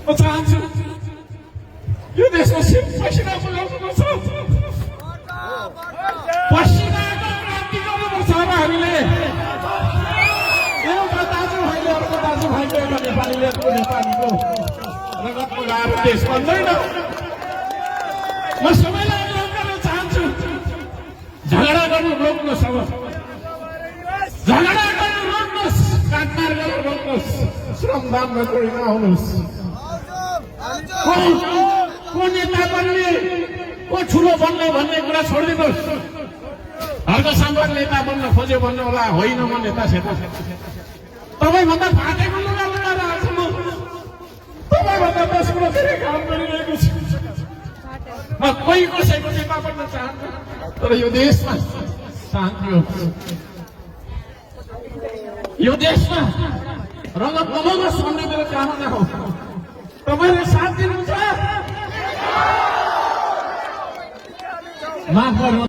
म चाहन्छु यो देशमा पसिना बगाउनुपर्छ, पसिनाको क्रान्ति गर्नुपर्छ र हामीले एउटा दाजुभाइले अर्को दाजुभाइको एउटा नेपालीले अर्को नेपालीको रगतमा गएर देश बन्दैन। म सबैलाई अनुरोध गर्न चाहन्छु, झगडा गर्नु रोक्नुहोस्, अब झगडा गर्नु रोक्नुहोस्, काटमार गर्नु रोक्नुहोस्, श्रमदानमा जोडिन आउनुहोस्। को नेता बन्ने, को ठुलो बन्ने भन्ने कुरा छोडिदिनुहोस्। हर्क सम्पद नेता बन्न खोज्यो भन्नु होला, होइन म नेता सेता तपाईँभन्दा फाटेको लुगा लगाएर आएको छु, म तपाईँभन्दा 10 किलो धेरै काम गरिरहेको छु। म कोही कसैको नेता बन्न चाहन्छु, तर यो देशमा शान्ति होस्, यो देशमा रगत नबगोस् भन्ने मेरो चाहना हो। तपाईँले साथ दिनुहुन्छ, माफ गर्नु।